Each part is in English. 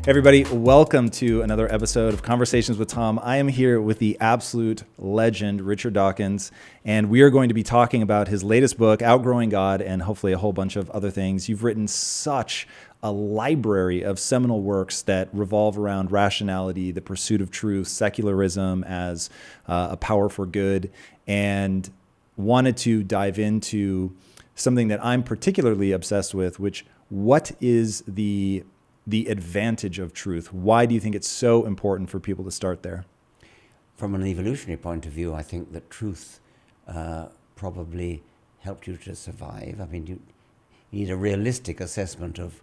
Everybody, welcome to another episode of Conversations with Tom. I am here with the absolute legend, Richard Dawkins, and we are going to be talking about his latest book, Outgrowing God, and hopefully a whole bunch of other things. You've written such a library of seminal works that revolve around rationality, the pursuit of truth, secularism as a power for good, and wanted to dive into something that I'm particularly obsessed with, which what is the advantage of truth? Why do you think it's so important for people to start there? From an evolutionary point of view, I think that truth probably helped you to survive. I mean, you need a realistic assessment of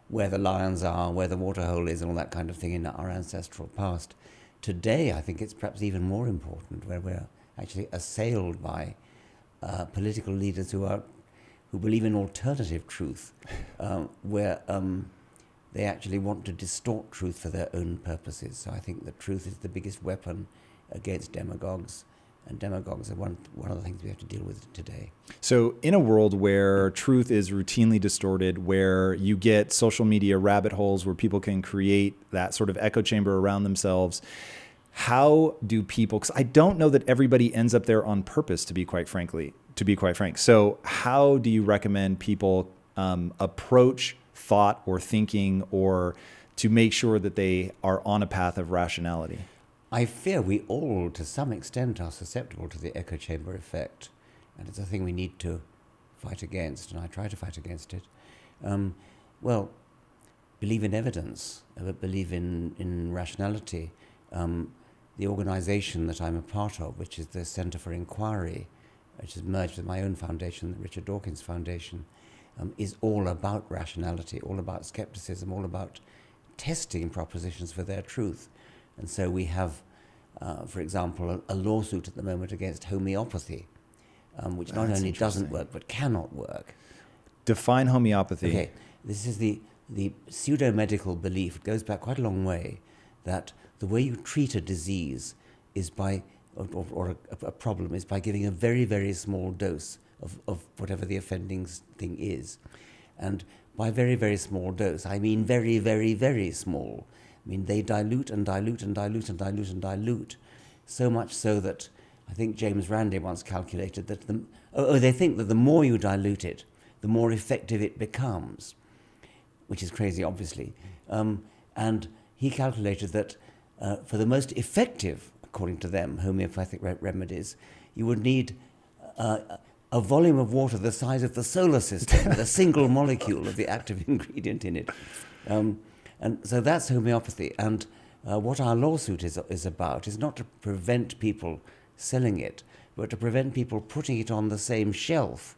where the lions are, where the waterhole is, and all that kind of thing in our ancestral past. Today, I think it's perhaps even more important, where we're actually assailed by political leaders who believe in alternative truth, where they actually want to distort truth for their own purposes. So I think that truth is the biggest weapon against demagogues, and demagogues are one of the things we have to deal with today. So in a world where truth is routinely distorted, where you get social media rabbit holes where people can create that sort of echo chamber around themselves, how do people, because I don't know that everybody ends up there on purpose, to be quite frank. So how do you recommend people approach thought or thinking, or to make sure that they are on a path of rationality? I fear we all, to some extent, are susceptible to the echo chamber effect, and it's a thing we need to fight against, and I try to fight against it. Well, believe in evidence, believe in rationality. The organization that I'm a part of, which is the Center for Inquiry, which has merged with my own foundation, the Richard Dawkins Foundation, is all about rationality, all about skepticism, all about testing propositions for their truth. And so we have, for example, a lawsuit at the moment against homeopathy, which not only doesn't work, but cannot work. Define homeopathy. Okay, this is the pseudo-medical belief, it goes back quite a long way, that the way you treat a disease is by, or a problem, is by giving a very, very small dose of whatever the offending thing is. And by very, very small dose, I mean very, very, very small. I mean, they dilute and dilute and dilute and dilute and dilute, so much so that I think James Randi once calculated that they think that the more you dilute it, the more effective it becomes, which is crazy, obviously. And he calculated that for the most effective, according to them, homeopathic remedies, you would need a volume of water the size of the solar system with a single molecule of the active ingredient in it. And so that's homeopathy. And what our lawsuit is about is not to prevent people selling it, but to prevent people putting it on the same shelf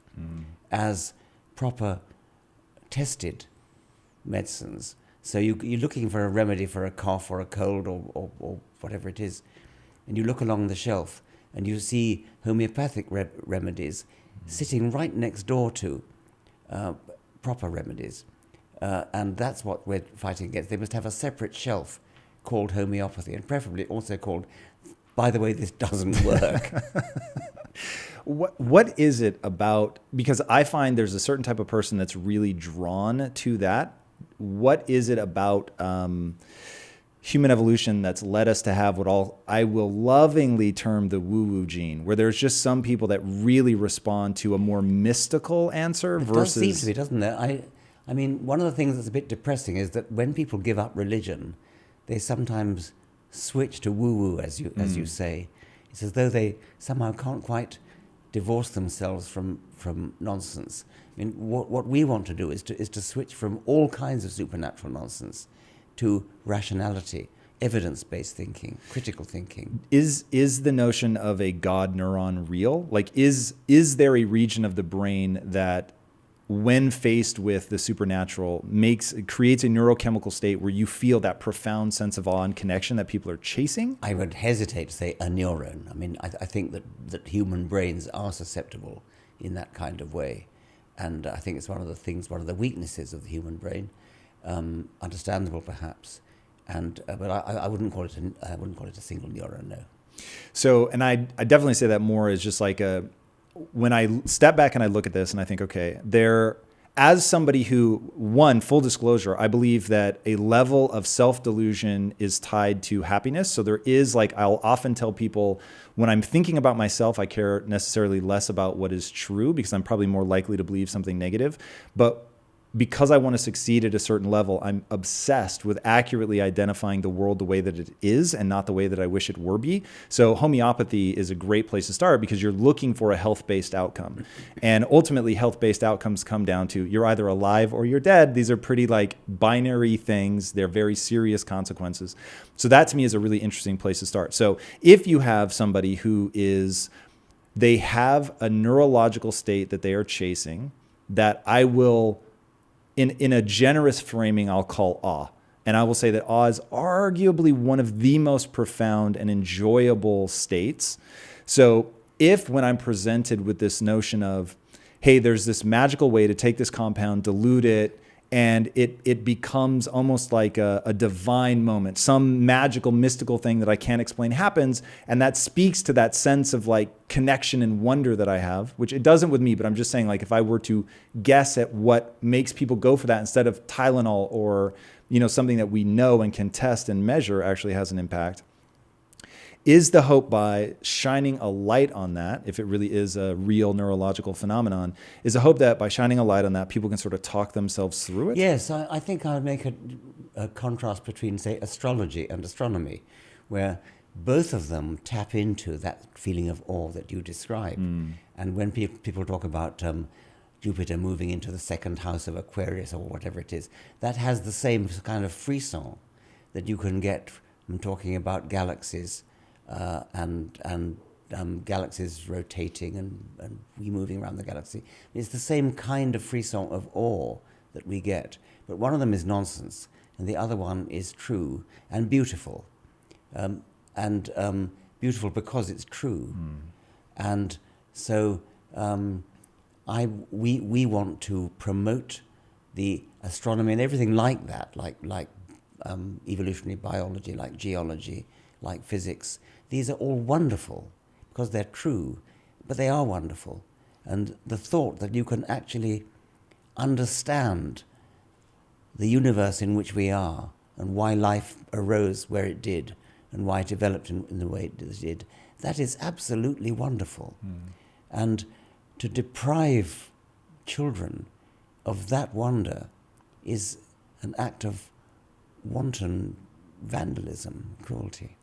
as proper tested medicines. So you're looking for a remedy for a cough or a cold or whatever it is, and you look along the shelf and you see homeopathic remedies sitting right next door to proper remedies. And that's what we're fighting against. They must have a separate shelf called homeopathy, and preferably also called, by the way, this doesn't work. What is it about, because I find there's a certain type of person that's really drawn to that. What is it about human evolution that's led us to have what I will lovingly term the woo-woo gene, where there's just some people that really respond to a more mystical answer versus... It does seem to be, doesn't there? I mean, one of the things that's a bit depressing is that when people give up religion, they sometimes switch to woo-woo, as you say. It's as though they somehow can't quite divorce themselves from nonsense. I mean, what we want to do is to switch from all kinds of supernatural nonsense to rationality, evidence-based thinking, critical thinking. Is the notion of a God neuron real? Like, is there a region of the brain that, when faced with the supernatural, creates a neurochemical state where you feel that profound sense of awe and connection that people are chasing? I would hesitate to say a neuron. I mean, I think that human brains are susceptible in that kind of way. And I think it's one of the weaknesses of the human brain. Understandable, perhaps, but I wouldn't call it a single neuron. No. So, and I definitely say that more as just like when I step back and I look at this and I think, okay, as somebody who, one, full disclosure, I believe that a level of self-delusion is tied to happiness. So there is, like, I'll often tell people when I'm thinking about myself, I care necessarily less about what is true because I'm probably more likely to believe something negative. But because I want to succeed at a certain level, I'm obsessed with accurately identifying the world the way that it is and not the way that I wish it were be. So homeopathy is a great place to start because you're looking for a health-based outcome. And ultimately, health-based outcomes come down to you're either alive or you're dead. These are pretty like binary things. They're very serious consequences. So that to me is a really interesting place to start. So if you have somebody who they have a neurological state that they are chasing that I will, in a generous framing, I'll call awe. And I will say that awe is arguably one of the most profound and enjoyable states. So if when I'm presented with this notion of, hey, there's this magical way to take this compound, dilute it, and it becomes almost like a divine moment, some magical, mystical thing that I can't explain happens, and that speaks to that sense of like connection and wonder that I have, which it doesn't with me, but I'm just saying, like, if I were to guess at what makes people go for that instead of Tylenol or, you know, something that we know and can test and measure actually has an impact. Is the hope by shining a light on that, if it really is a real neurological phenomenon, is the hope that by shining a light on that, people can sort of talk themselves through it? Yes, I think I would make a contrast between, say, astrology and astronomy, where both of them tap into that feeling of awe that you describe. And when people talk about Jupiter moving into the second house of Aquarius or whatever it is, that has the same kind of frisson that you can get from talking about galaxies. And galaxies rotating and we moving around the galaxy. It's the same kind of frisson of awe that we get. But one of them is nonsense, and the other one is true and beautiful. Beautiful because it's true. And so we want to promote the astronomy and everything like that, like evolutionary biology, like geology, like physics. These are all wonderful because they're true, but they are wonderful. And the thought that you can actually understand the universe in which we are and why life arose where it did and why it developed in the way it did, that is absolutely wonderful. And to deprive children of that wonder is an act of wanton vandalism, cruelty.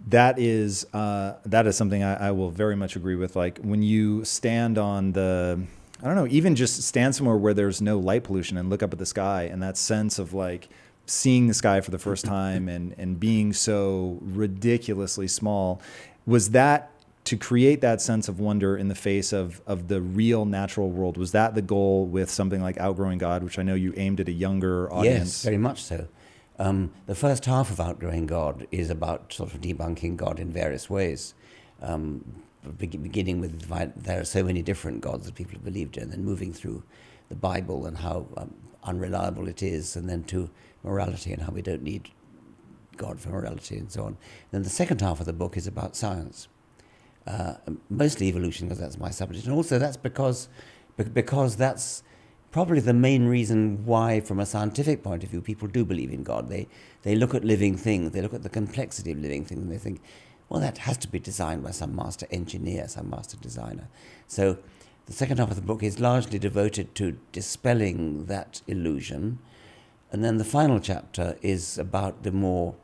That is something I will very much agree with. Like when you stand on I don't know, even just stand somewhere where there's no light pollution and look up at the sky, and that sense of like seeing the sky for the first time and being so ridiculously small, was that to create that sense of wonder in the face of the real natural world? Was that the goal with something like Outgrowing God, which I know you aimed at a younger audience? Yes, very much so. The first half of Outgrowing God is about sort of debunking God in various ways, beginning with there are so many different gods that people have believed in, and then moving through the Bible and how unreliable it is, and then to morality and how we don't need God for morality and so on. Then the second half of the book is about science, mostly evolution, because that's my subject, and also that's because that's probably the main reason why, from a scientific point of view, people do believe in God. They look at living things, they look at the complexity of living things, and they think, well, that has to be designed by some master engineer, some master designer. So the second half of the book is largely devoted to dispelling that illusion. And then the final chapter is about the more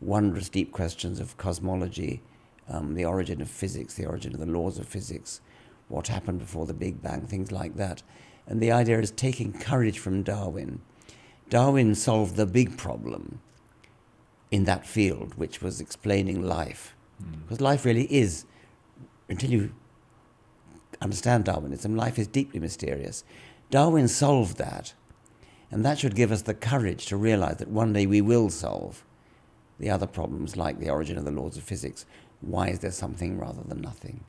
wondrous, deep questions of cosmology, the origin of physics, the origin of the laws of physics, what happened before the Big Bang, things like that. And the idea is taking courage from Darwin. Darwin solved the big problem in that field, which was explaining life. Because life really is, until you understand Darwinism, life is deeply mysterious. Darwin solved that, and that should give us the courage to realize that one day we will solve the other problems, like the origin of the laws of physics. Why is there something rather than nothing?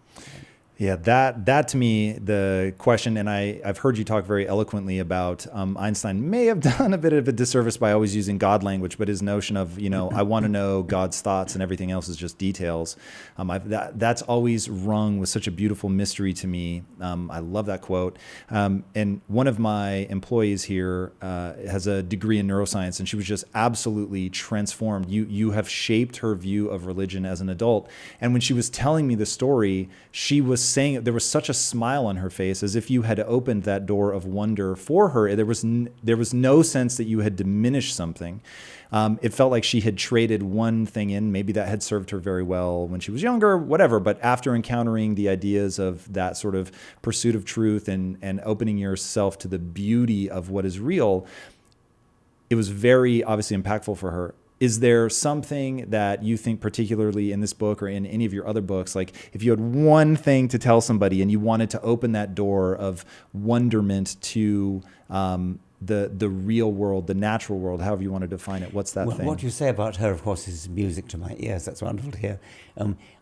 Yeah, that to me, the question, and I've heard you talk very eloquently about Einstein may have done a bit of a disservice by always using God language, but his notion of, I want to know God's thoughts and everything else is just details. That's always rung with such a beautiful mystery to me. I love that quote. And one of my employees here has a degree in neuroscience, and she was just absolutely transformed. You have shaped her view of religion as an adult. And when she was telling me the story, she was saying there was such a smile on her face as if you had opened that door of wonder for her. There was no sense that you had diminished something. It felt like she had traded one thing in. Maybe that had served her very well when she was younger, whatever. But after encountering the ideas of that sort of pursuit of truth and opening yourself to the beauty of what is real, it was very obviously impactful for her. Is there something that you think particularly in this book or in any of your other books, like if you had one thing to tell somebody and you wanted to open that door of wonderment to the real world, the natural world, however you want to define it, what's that thing? What you say about her, of course, is music to my ears. That's wonderful to hear.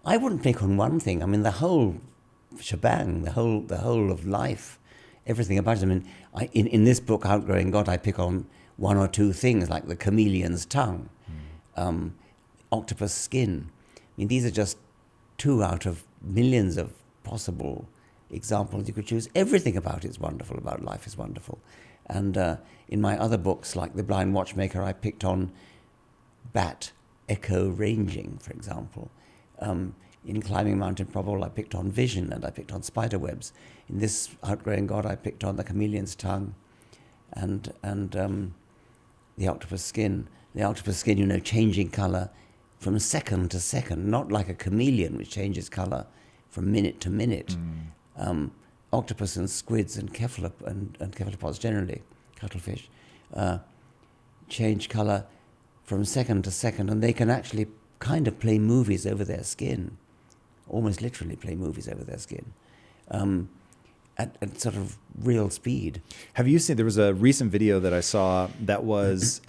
I wouldn't pick on one thing. I mean, the whole shebang, the whole of life, everything about it. I mean, in this book, Outgrowing God, I pick on one or two things like the chameleon's tongue, octopus skin. I mean, these are just two out of millions of possible examples you could choose. Everything about it is wonderful, about life is wonderful. And in my other books, like The Blind Watchmaker, I picked on bat echo ranging, for example. In Climbing Mount Improbable, I picked on vision and I picked on spider webs. In this Outgrowing God, I picked on the chameleon's tongue and the octopus skin. The octopus skin, changing colour from second to second, not like a chameleon which changes colour from minute to minute. Octopus and squids and cephalopods generally, cuttlefish, change colour from second to second, and they can actually kind of play movies over their skin, almost literally play movies over their skin, at sort of real speed. Have you seen, there was a recent video that I saw that was,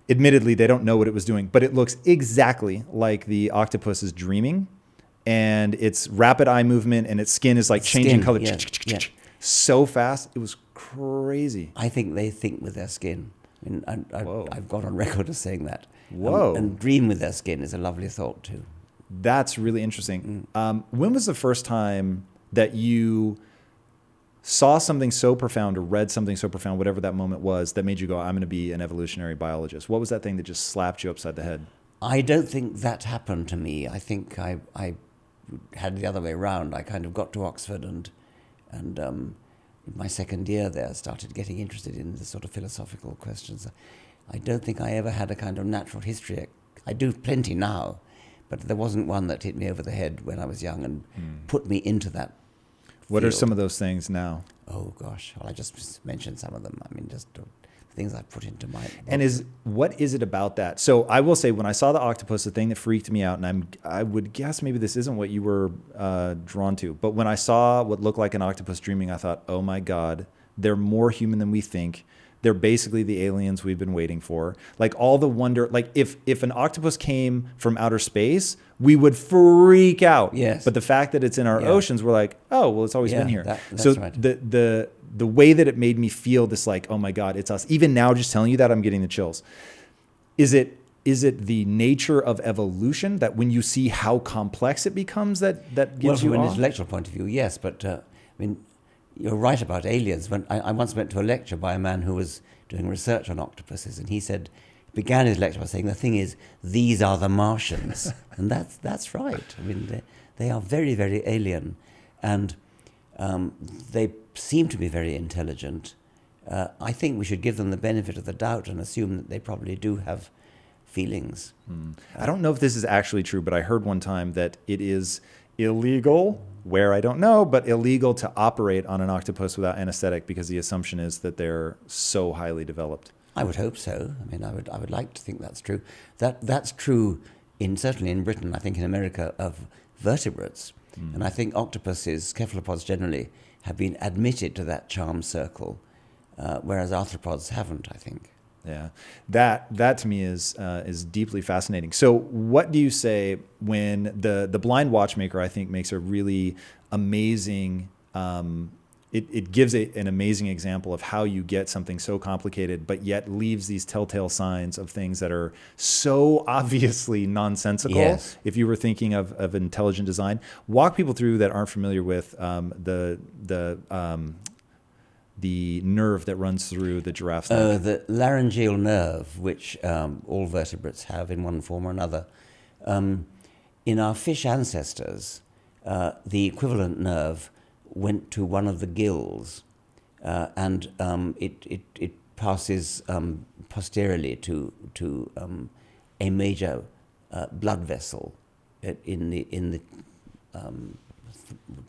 admittedly, they don't know what it was doing, but it looks exactly like the octopus is dreaming. And it's rapid eye movement, and its skin is like changing color so fast. It was crazy. I think they think with their skin. I mean, I've got on record as saying that. Whoa. And dream with their skin is a lovely thought too. That's really interesting. When was the first time that you saw something so profound or read something so profound, whatever that moment was, that made you go, I'm going to be an evolutionary biologist? What was that thing that just slapped you upside the head? I don't think that happened to me. I think I had the other way around. I kind of got to Oxford and in my second year there started getting interested in the sort of philosophical questions. I don't think I ever had a kind of natural history. I do plenty now, but there wasn't one that hit me over the head when I was young and put me into that What field. are some of those things now? Oh gosh, well I just mentioned some of them. I mean, just things I put into my book. And what is it about that? So I will say, when I saw the octopus, the thing that freaked me out, and I would guess maybe this isn't what you were drawn to, but when I saw what looked like an octopus dreaming, I thought, oh my God, they're more human than we think. They're basically the aliens we've been waiting for. Like all the wonder, like if an octopus came from outer space, we would freak out. Yes. But the fact that it's in our oceans, we're like, oh, well, it's always been here. That's so right. the way that it made me feel this, like, oh my God, it's us. Even now, just telling you that, I'm getting the chills. Is it the nature of evolution that when you see how complex it becomes that gives you from an awe? intellectual point of view, yes, but I mean, you're right about aliens. When I once went to a lecture by a man who was doing research on octopuses, and he began his lecture by saying, the thing is, these are the Martians. And that's right. I mean, they are very, very alien. And they seem to be very intelligent. I think we should give them the benefit of the doubt and assume that they probably do have feelings. I don't know if this is actually true, but I heard one time that it is illegal, where I don't know, but illegal to operate on an octopus without anesthetic because the assumption is that they're so highly developed. I would hope so. I mean, I would like to think that's true. That's true certainly in Britain. I think in America of vertebrates, and I think octopuses, cephalopods generally, have been admitted to that charm circle, whereas arthropods haven't. I think Yeah, that to me is deeply fascinating. So, what do you say when the blind watchmaker, I think, makes a really amazing. It gives an amazing example of how you get something so complicated, but yet leaves these telltale signs of things that are so obviously nonsensical. Yes. If you were thinking of intelligent design, walk people through that aren't familiar with the nerve that runs through the giraffe's neck. The laryngeal nerve, which all vertebrates have in one form or another. In our fish ancestors, the equivalent nerve went to one of the gills, and it passes posteriorly to a major blood vessel in the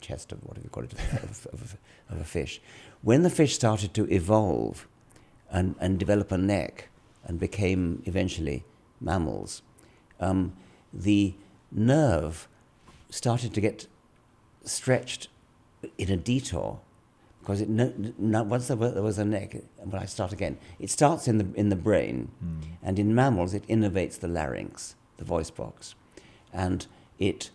chest of, whatever you call it, of a fish. When the fish started to evolve and develop a neck and became eventually mammals, the nerve started to get stretched in a detour, because once there was a neck, well, I start again. It starts in the brain, and in mammals it innervates the larynx, the voice box, and it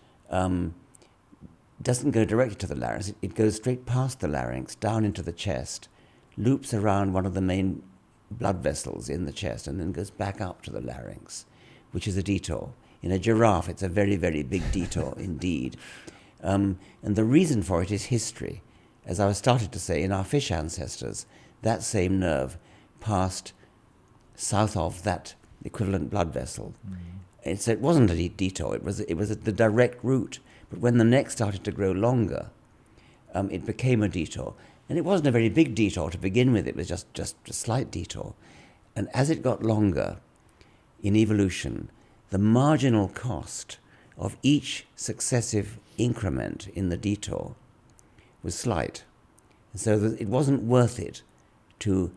doesn't go directly to the larynx. It goes straight past the larynx, down into the chest, loops around one of the main blood vessels in the chest, and then goes back up to the larynx, which is a detour. In a giraffe, it's a very, very big detour indeed. And the reason for it is history. As I was started to say, in our fish ancestors, that same nerve passed south of that equivalent blood vessel. So it wasn't a detour, it was the direct route. But when the neck started to grow longer, it became a detour. And it wasn't a very big detour to begin with, it was just a slight detour. And as it got longer in evolution, the marginal cost of each successive increment in the detour was slight. And so that it wasn't worth it to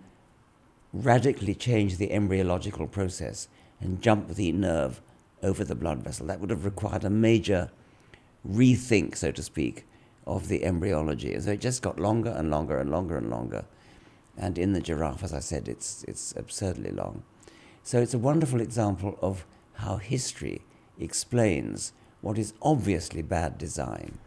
radically change the embryological process and jump the nerve over the blood vessel. That would have required a major rethink, so to speak, of the embryology. And so it just got longer and longer and longer and longer. And in the giraffe, as I said, it's absurdly long. So it's a wonderful example of how history explains what is obviously bad design.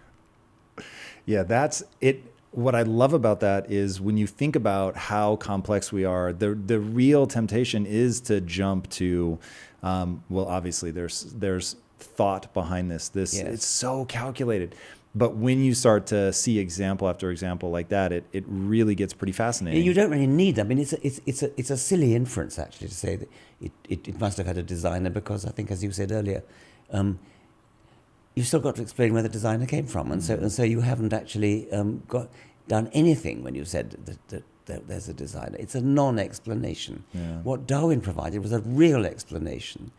Yeah, that's it. What I love about that is when you think about how complex we are, the real temptation is to jump to, well, obviously there's thought behind this. Yes. It's so calculated. But when you start to see example after example like that, it really gets pretty fascinating. You don't really need that. I mean, it's a silly inference actually to say that it must have had a designer, because I think, as you said earlier, you've still got to explain where the designer came from, and so you haven't actually done anything when you said that there's a designer. It's a non-explanation. Yeah. What Darwin provided was a real explanation,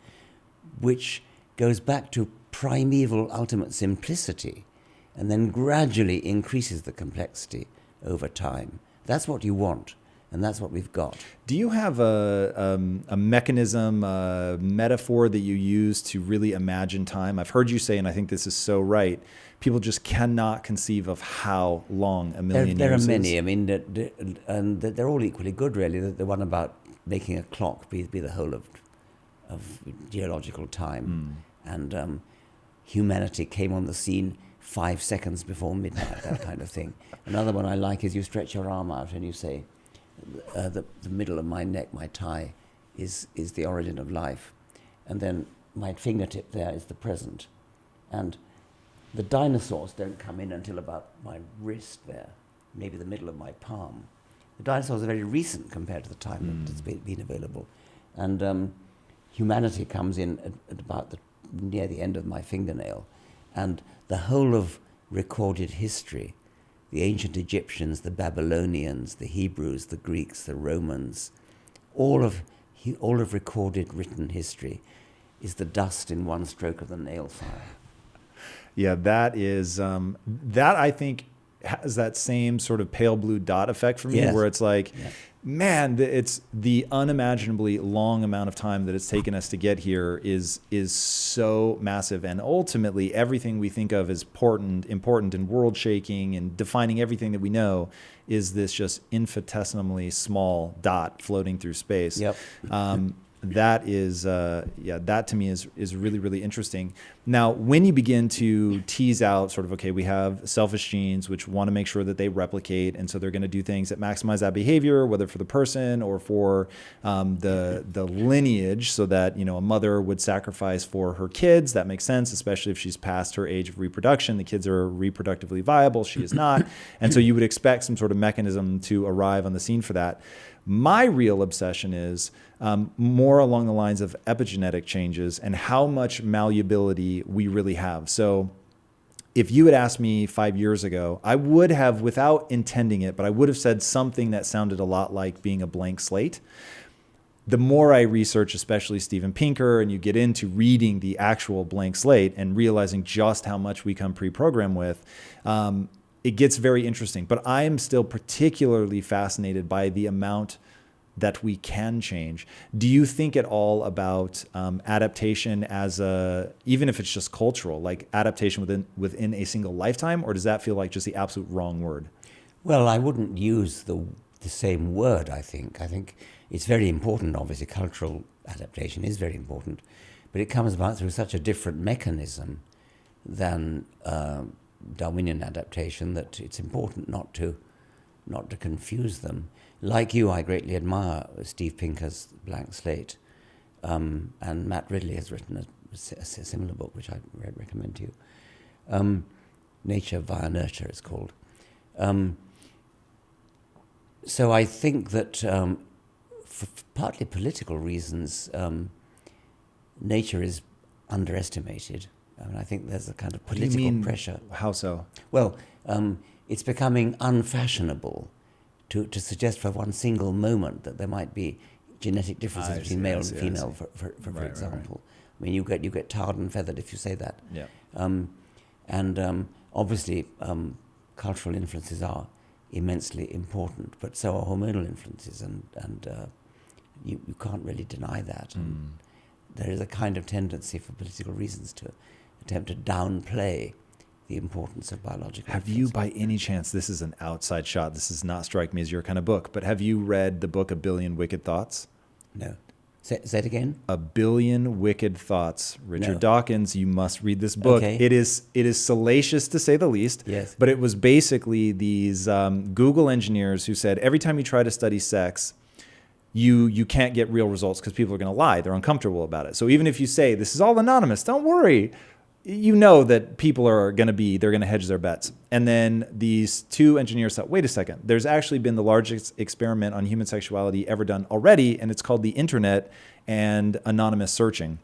which goes back to primeval ultimate simplicity, and then gradually increases the complexity over time. That's what you want, and that's what we've got. Do you have a mechanism, a metaphor that you use to really imagine time? I've heard you say, and I think this is so right, people just cannot conceive of how long a million There years are many. is. I mean, and they're all equally good, really. The one about making a clock be the whole of geological time. And humanity came on the scene 5 seconds before midnight, that kind of thing. Another one I like is you stretch your arm out and you say, the middle of my neck, my thigh, is the origin of life. And then my fingertip there is the present. And the dinosaurs don't come in until about my wrist there, maybe the middle of my palm. The dinosaurs are very recent compared to the time that it's been available. And humanity comes in at about near the end of my fingernail. And the whole of recorded history, the ancient Egyptians, the Babylonians, the Hebrews, the Greeks, the Romans, all of recorded written history is the dust in one stroke of the nail file. Yeah, that is, that I think has that same sort of pale blue dot effect for me, Yes. where it's like, man, it's the unimaginably long amount of time that it's taken us to get here is so massive. And ultimately, everything we think of as important and world shaking and defining everything that we know is this just infinitesimally small dot floating through space. Yep. That is, that to me is really, really interesting. Now, when you begin to tease out sort of, okay, we have selfish genes, which want to make sure that they replicate. And so they're going to do things that maximize that behavior, whether for the person or for the lineage, so that, a mother would sacrifice for her kids. That makes sense, especially if she's past her age of reproduction. The kids are reproductively viable. She is not. And so you would expect some sort of mechanism to arrive on the scene for that. My real obsession is more along the lines of epigenetic changes and how much malleability we really have. So if you had asked me 5 years ago, I would have, without intending it, but I would have said something that sounded a lot like being a blank slate. The more I research, especially Steven Pinker, and you get into reading the actual blank slate and realizing just how much we come pre-programmed with, it gets very interesting. But I am still particularly fascinated by the amount that we can change. Do you think at all about adaptation as even if it's just cultural, like adaptation within a single lifetime, or does that feel like just the absolute wrong word? Well, I wouldn't use the same word, I think. I think it's very important, obviously, cultural adaptation is very important, but it comes about through such a different mechanism than Darwinian adaptation that it's important not to confuse them. Like you, I greatly admire Steve Pinker's Blank Slate, and Matt Ridley has written a similar book, which I recommend to you. Nature via Nurture, it's called. So I think that for partly political reasons, nature is underestimated. I mean, I think there's a kind of political pressure. How so? Well, it's becoming unfashionable to suggest for one single moment that there might be genetic differences between male and female, for example. Right. I mean, you get tarred and feathered if you say that. Yeah. And obviously, cultural influences are immensely important, but so are hormonal influences, and you can't really deny that. And there is a kind of tendency for political reasons to attempt to downplay the importance of biological Have you, by any chance, this is an outside shot, this does not strike me as your kind of book, but have you read the book A Billion Wicked Thoughts? No. Say it again? A Billion Wicked Thoughts. Richard Dawkins, you must read this book. Okay. It is salacious, to say the least. Yes. But it was basically these Google engineers who said every time you try to study sex, you can't get real results because people are going to lie. They're uncomfortable about it. So even if you say, this is all anonymous, don't worry, you know that people are going to they're going to hedge their bets. And then these two engineers thought, wait a second, there's actually been the largest experiment on human sexuality ever done already, and it's called the internet and anonymous searching.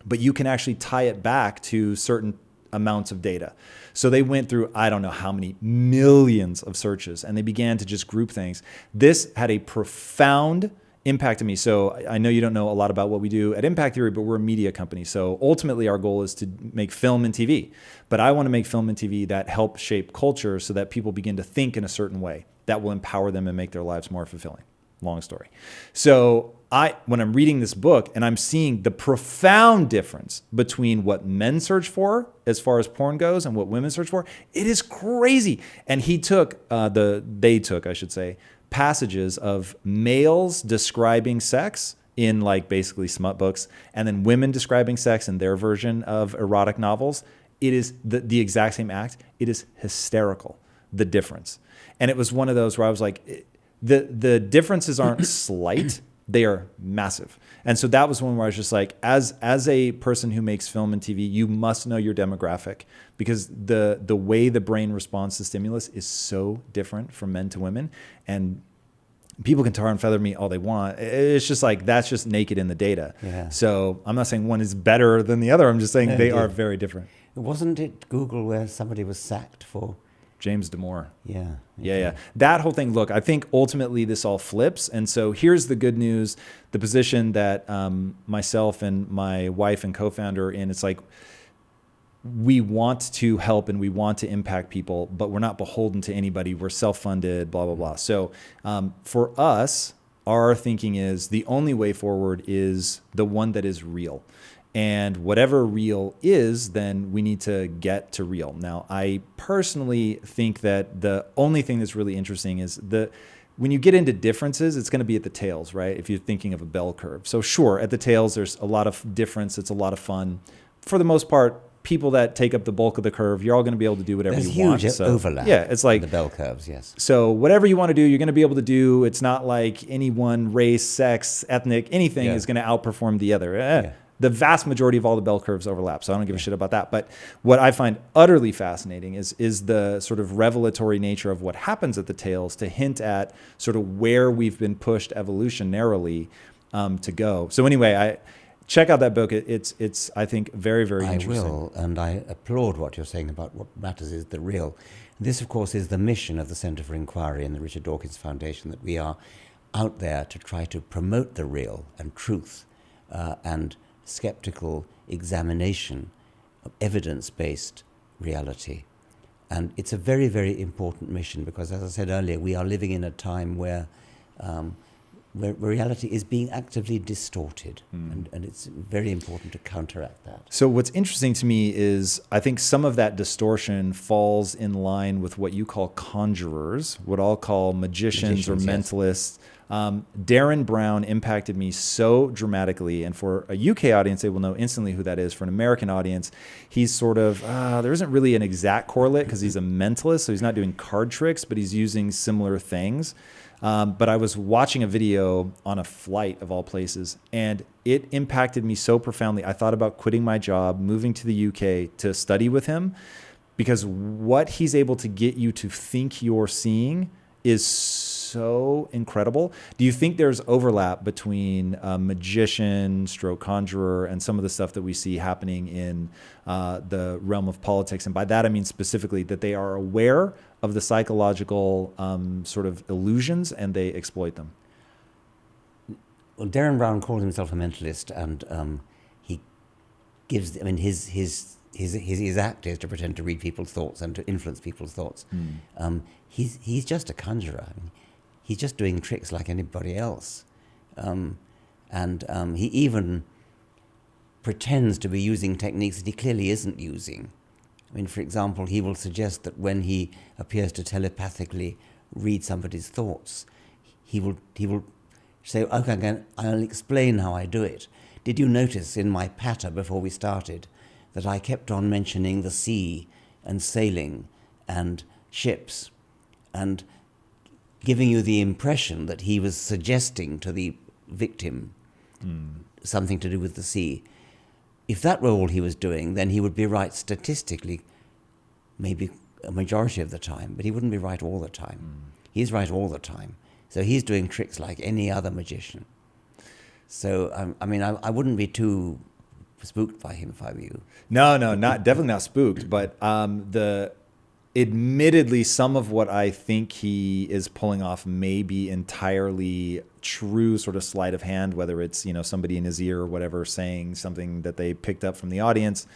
But you can actually tie it back to certain amounts of data. So they went through, I don't know how many millions of searches, and they began to just group things. This had a profound impact on me. So I know you don't know a lot about what we do at Impact Theory, but we're a media company. So ultimately our goal is to make film and TV. But I want to make film and TV that help shape culture so that people begin to think in a certain way that will empower them and make their lives more fulfilling. Long story. So when I'm reading this book and I'm seeing the profound difference between what men search for as far as porn goes and what women search for, it is crazy. And they took, I should say, passages of males describing sex in like basically smut books, and then women describing sex in their version of erotic novels. It is the exact same act. It is hysterical, the difference. And it was one of those where I was like, the differences aren't slight, they are massive. And so that was one where I was just like, as a person who makes film and TV, you must know your demographic, because the way the brain responds to stimulus is so different from men to women. And people can tar and feather me all they want. It's just like, that's just naked in the data. Yeah. So I'm not saying one is better than the other. I'm just saying they are very different. Wasn't it Google where somebody was sacked for? James Damore. Yeah. Yeah. That whole thing, look, I think ultimately this all flips. And so here's the good news. The position that myself and my wife and co-founder are in, it's like, we want to help and we want to impact people, but we're not beholden to anybody. We're self-funded, blah, blah, blah. So for us, our thinking is the only way forward is the one that is real. And whatever real is, then we need to get to real. Now, I personally think that the only thing that's really interesting is when you get into differences, it's going to be at the tails, right? If you're thinking of a bell curve. So sure, at the tails, there's a lot of difference. It's a lot of fun. For the most part, people that take up the bulk of the curve, you're all going to be able to do whatever you want. There's huge overlap. Yeah, it's like the bell curves, yes. So whatever you want to do, you're going to be able to do. It's not like any one race, sex, ethnic, anything is going to outperform the other. The vast majority of all the bell curves overlap, so I don't give a shit about that. But what I find utterly fascinating is the sort of revelatory nature of what happens at the tails to hint at sort of where we've been pushed evolutionarily to go. So anyway, check out that book. It's I think very, very interesting. I will, and I applaud what you're saying about what matters is the real. This, of course, is the mission of the Centre for Inquiry and the Richard Dawkins Foundation, that we are out there to try to promote the real and truth and skeptical examination of evidence-based reality. And it's a very, very important mission because, as I said earlier, we are living in a time where reality is being actively distorted, and it's very important to counteract that. So what's interesting to me is I think some of that distortion falls in line with what you call conjurers, what I'll call magicians or mentalists. Darren Brown impacted me so dramatically, and for a UK audience, they will know instantly who that is. For an American audience, he's sort of, there isn't really an exact correlate because he's a mentalist, so he's not doing card tricks, but he's using similar things. But I was watching a video on a flight of all places, and it impacted me so profoundly. I thought about quitting my job, moving to the UK to study with him, because what he's able to get you to think you're seeing is so incredible. Do you think there's overlap between magician, stroke conjurer, and some of the stuff that we see happening in the realm of politics? And by that, I mean specifically that they are aware of the psychological sort of illusions and they exploit them. Well, Darren Brown calls himself a mentalist, and he gives, I mean, his act is to pretend to read people's thoughts and to influence people's thoughts. He's just a conjurer. I mean, he's just doing tricks like anybody else. He even pretends to be using techniques that he clearly isn't using. I mean, for example, he will suggest that when he appears to telepathically read somebody's thoughts, he will say, okay, I'll explain how I do it. Did you notice in my patter before we started that I kept on mentioning the sea and sailing and ships, and giving you the impression that he was suggesting to the victim something to do with the sea? If that were all he was doing, then he would be right statistically, maybe a majority of the time, but he wouldn't be right all the time. He's right all the time. So he's doing tricks like any other magician. So, I mean, I wouldn't be too spooked by him if I were you. No, definitely not spooked, but admittedly, some of what I think he is pulling off may be entirely true, sort of sleight of hand, whether it's, somebody in his ear or whatever saying something that they picked up from the audience.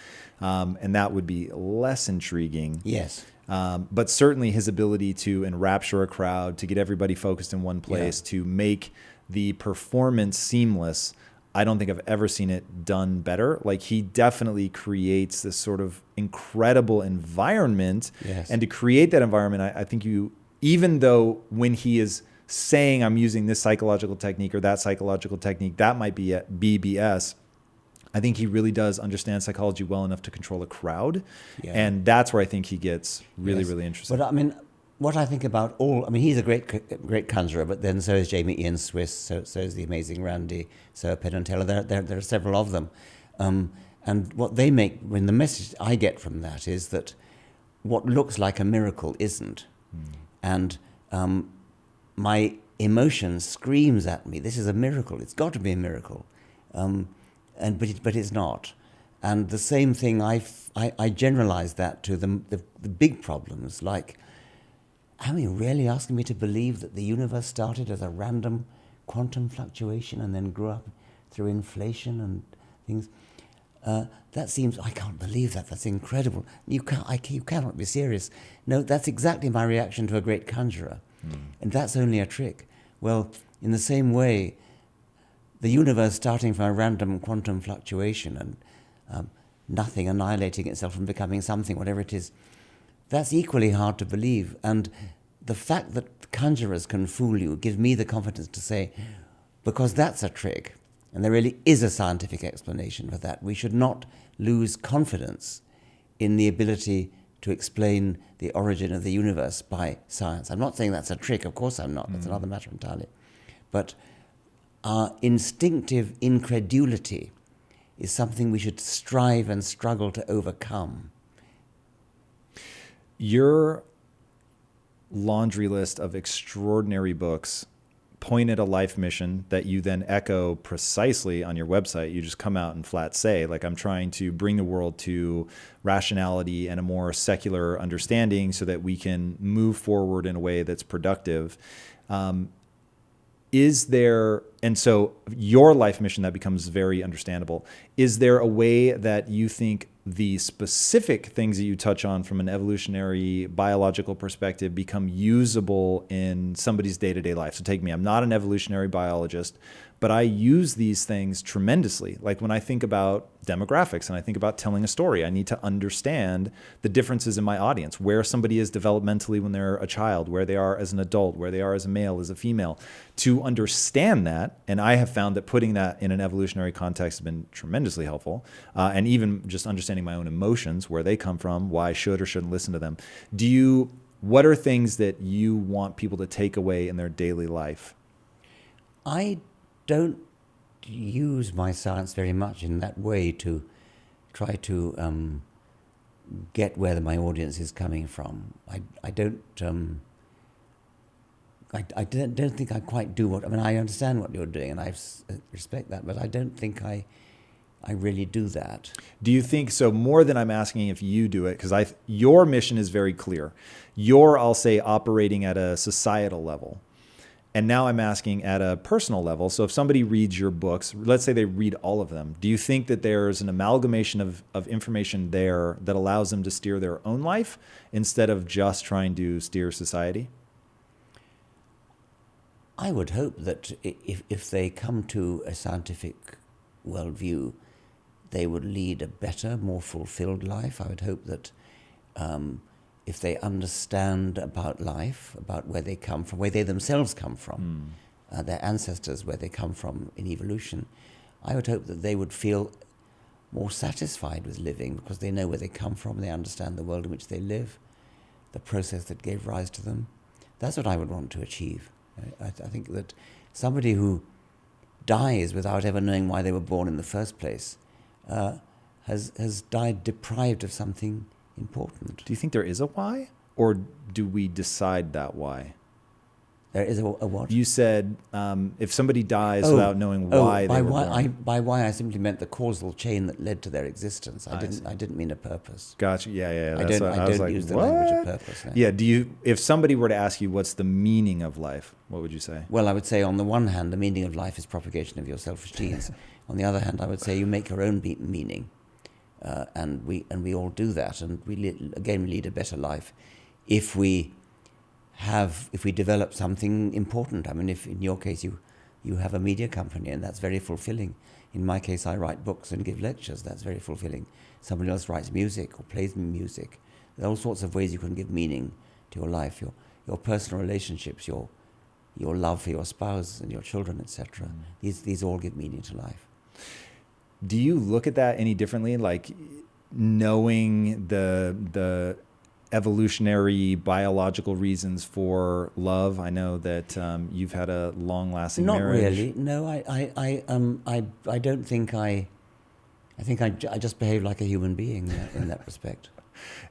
And that would be less intriguing. Yes. But certainly his ability to enrapture a crowd, to get everybody focused in one place, to make the performance seamless. I don't think I've ever seen it done better. Like, he definitely creates this sort of incredible environment. Yes. And to create that environment, I think even though when he is saying I'm using this psychological technique or that psychological technique, that might be BS. I think he really does understand psychology well enough to control a crowd. Yeah. And that's where I think he gets really, really interesting. But I mean, what I think about he's a great conjurer, but then so is Jamie Ian Swiss, so is the amazing Randy, so Penn and Taylor. There are several of them. And what they make, the message I get from that is that what looks like a miracle isn't. And my emotion screams at me, this is a miracle, it's got to be a miracle. But it's not. And the same thing, I generalize that to the big problems, like, are you really asking me to believe that the universe started as a random quantum fluctuation and then grew up through inflation and things? That seems, I can't believe that. That's incredible. You cannot be serious. No, that's exactly my reaction to a great conjurer. And that's only a trick. Well, in the same way, the universe starting from a random quantum fluctuation and nothing annihilating itself and becoming something, whatever it is, that's equally hard to believe. And the fact that conjurers can fool you gives me the confidence to say, because that's a trick, and there really is a scientific explanation for that, we should not lose confidence in the ability to explain the origin of the universe by science. I'm not saying that's a trick, of course I'm not, that's another matter entirely. But our instinctive incredulity is something we should strive and struggle to overcome. Your laundry list of extraordinary books point at a life mission that you then echo precisely on your website. You just come out and flat say, like, I'm trying to bring the world to rationality and a more secular understanding so that we can move forward in a way that's productive. Is there, and so your life mission, that becomes very understandable. Is there a way that you think the specific things that you touch on from an evolutionary biological perspective become usable in somebody's day-to-day life? So take me, I'm not an evolutionary biologist, but I use these things tremendously. Like when I think about demographics and I think about telling a story, I need to understand the differences in my audience, where somebody is developmentally when they're a child, where they are as an adult, where they are as a male, as a female. To understand that, and I have found that putting that in an evolutionary context has been tremendously helpful, and even just understanding my own emotions, where they come from, why I should or shouldn't listen to them. What are things that you want people to take away in their daily life? I don't use my science very much in that way to try to get where my audience is coming from. I don't think I quite do what, I mean, I understand what you're doing and I respect that, but I don't think I really do that. Do you think so? More than I'm asking if you do it, because your mission is very clear. You're, I'll say, operating at a societal level. And now I'm asking at a personal level. So if somebody reads your books, let's say they read all of them, do you think that there's an amalgamation of information there that allows them to steer their own life instead of just trying to steer society? I would hope that if they come to a scientific worldview, they would lead a better, more fulfilled life. I would hope that if they understand about life, about where they come from, where they themselves come from, their ancestors, where they come from in evolution, I would hope that they would feel more satisfied with living because they know where they come from, they understand the world in which they live, the process that gave rise to them. That's what I would want to achieve. I think that somebody who dies without ever knowing why they were born in the first place has died deprived of something important. Do you think there is a why, or do we decide that why? There is a what? You said if somebody dies without knowing why they were born. By why I simply meant the causal chain that led to their existence. I didn't mean a purpose. Gotcha. Yeah. I don't use the language of purpose. No. Yeah. If somebody were to ask you what's the meaning of life, what would you say? Well, I would say on the one hand, the meaning of life is propagation of your selfish genes. On the other hand, I would say you make your own meaning, and we all do that, and we lead a better life if we develop something important. I mean, if in your case you have a media company, and that's very fulfilling. In my case, I write books and give lectures. That's very fulfilling. Somebody else writes music or plays music. There are all sorts of ways you can give meaning to your life, your personal relationships, your love for your spouse and your children, etc. These all give meaning to life. Do you look at that any differently? Like knowing the evolutionary biological reasons for love? I know that you've had a long-lasting marriage. Not really. No, I don't think I think I just behave like a human being in that respect.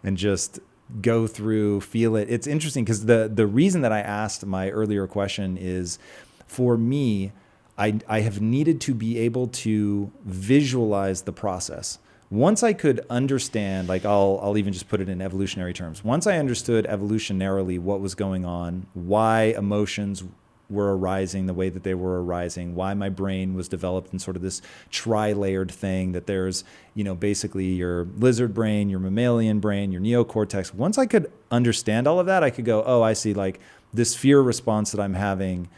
And just go through, feel it. It's interesting because the reason that I asked my earlier question is, for me, I have needed to be able to visualize the process. Once I could understand, like I'll even just put it in evolutionary terms. Once I understood evolutionarily what was going on, why emotions were arising the way that they were arising, why my brain was developed in sort of this tri-layered thing, that there's, basically your lizard brain, your mammalian brain, your neocortex. Once I could understand all of that, I could go, oh, I see, like this fear response that I'm having,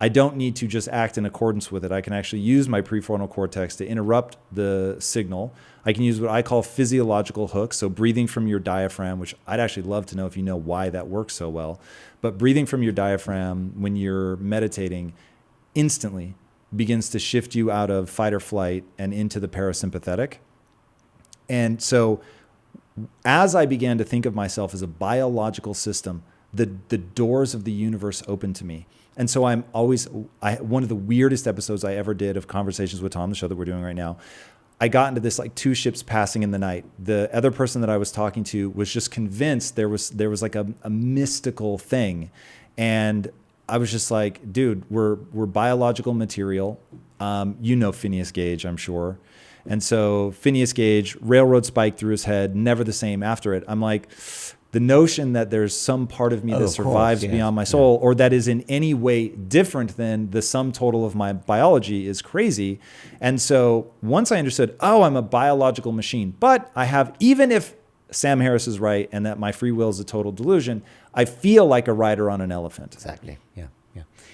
I don't need to just act in accordance with it. I can actually use my prefrontal cortex to interrupt the signal. I can use what I call physiological hooks, so breathing from your diaphragm, which I'd actually love to know if you know why that works so well. But breathing from your diaphragm when you're meditating instantly begins to shift you out of fight or flight and into the parasympathetic. And so as I began to think of myself as a biological system, the doors of the universe opened to me. And so one of the weirdest episodes I ever did of Conversations with Tom, the show that we're doing right now, I got into this like two ships passing in the night. The other person that I was talking to was just convinced there was like a mystical thing. And I was just like, dude, we're biological material. Phineas Gage, I'm sure. And so Phineas Gage, railroad spike through his head, never the same after it. I'm like, the notion that there's some part of me that survives beyond my soul, or that is in any way different than the sum total of my biology, is crazy. And so once I understood, I'm a biological machine, but I have, even if Sam Harris is right and that my free will is a total delusion, I feel like a rider on an elephant. Exactly. Yeah.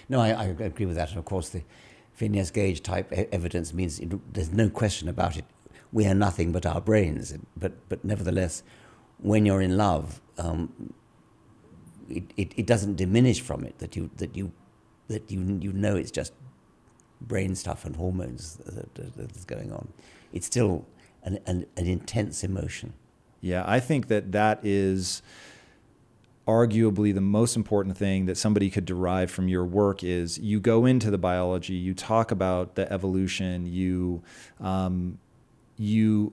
No, I agree with that. And of course, the Phineas Gage type evidence means there's no question about it. We are nothing but our brains. But nevertheless, when you're in love, it doesn't diminish from it that you know it's just brain stuff and hormones that's going on. It's still an intense emotion. Yeah, I think that is arguably the most important thing that somebody could derive from your work. Is you go into the biology, you talk about the evolution, you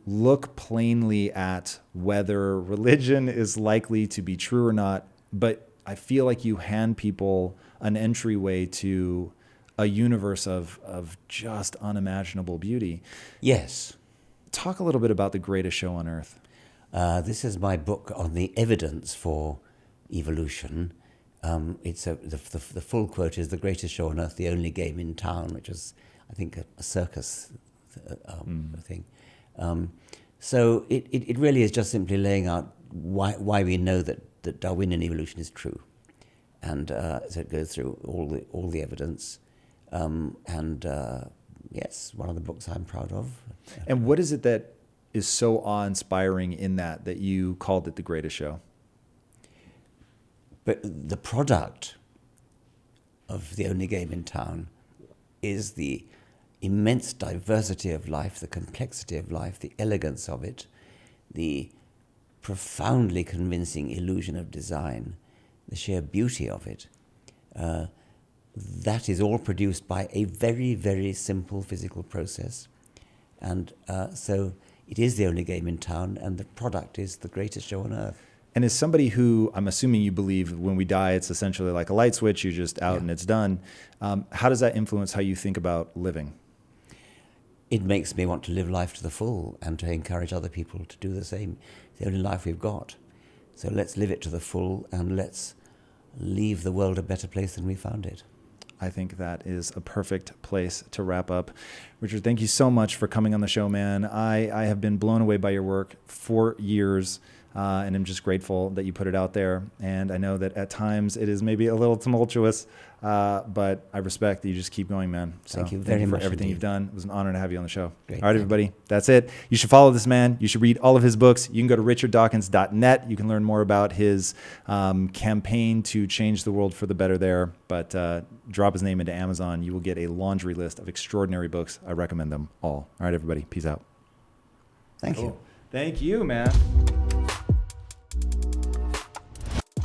look plainly at whether religion is likely to be true or not, but I feel like you hand people an entryway to a universe of just unimaginable beauty. Yes. Talk a little bit about The Greatest Show on Earth. This is my book on the evidence for evolution. It's the full quote is, "The greatest show on earth, the only game in town," which was, I think, a circus thing. So it really is just simply laying out why we know that Darwinian evolution is true, and so it goes through all the evidence, yes, one of the books I'm proud of. And what is it that is so awe-inspiring in that you called it The Greatest Show? But the product of the only game in town is the immense diversity of life, the complexity of life, the elegance of it, the profoundly convincing illusion of design, the sheer beauty of it. That is all produced by a very, very simple physical process. And so it is the only game in town, and the product is the greatest show on earth. And as somebody who, I'm assuming you believe when we die, it's essentially like a light switch, you're just out and it's done. How does that influence how you think about living? It makes me want to live life to the full and to encourage other people to do the same. It's the only life we've got. So let's live it to the full, and let's leave the world a better place than we found it. I think that is a perfect place to wrap up. Richard, thank you so much for coming on the show, man. I have been blown away by your work for years. And I'm just grateful that you put it out there. And I know that at times it is maybe a little tumultuous, but I respect that you just keep going, man. So thank you very much for everything indeed. you've done. It was an honor to have you on the show. Great, all right, everybody, that's it. You should follow this man. You should read all of his books. You can go to richarddawkins.net. You can learn more about his campaign to change the world for the better there. But drop his name into Amazon. You will get a laundry list of extraordinary books. I recommend them all. All right, everybody, peace out. Thank you. Thank you, man.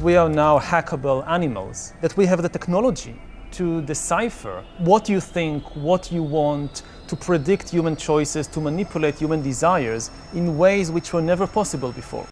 We are now hackable animals, that we have the technology to decipher what you think, what you want, to predict human choices, to manipulate human desires in ways which were never possible before.